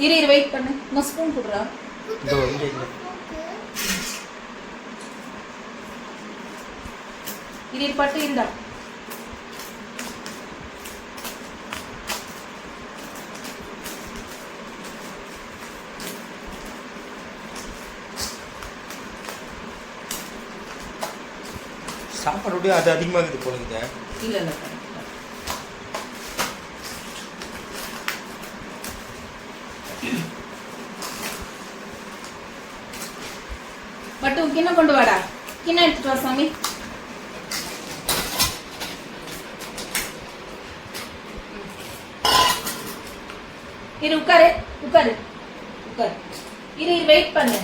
இரு இரு வெயிட் பண்ணு. நான் ஸ்பூன் குடுறா. இதோ இங்க இங்க. இரு பட்டு இருந்தா. சாப்பாடு அது அதிகமாக இருக்குது போலுங்க. இல்ல இல்ல. பட்டு கிண்ணம் கொண்டு வாடா. கிண்ணம் எடுத்துட்டு வா சாமி. இரு உட்காரு உட்காரு உட்காரு. இரு வெயிட் பண்ணு.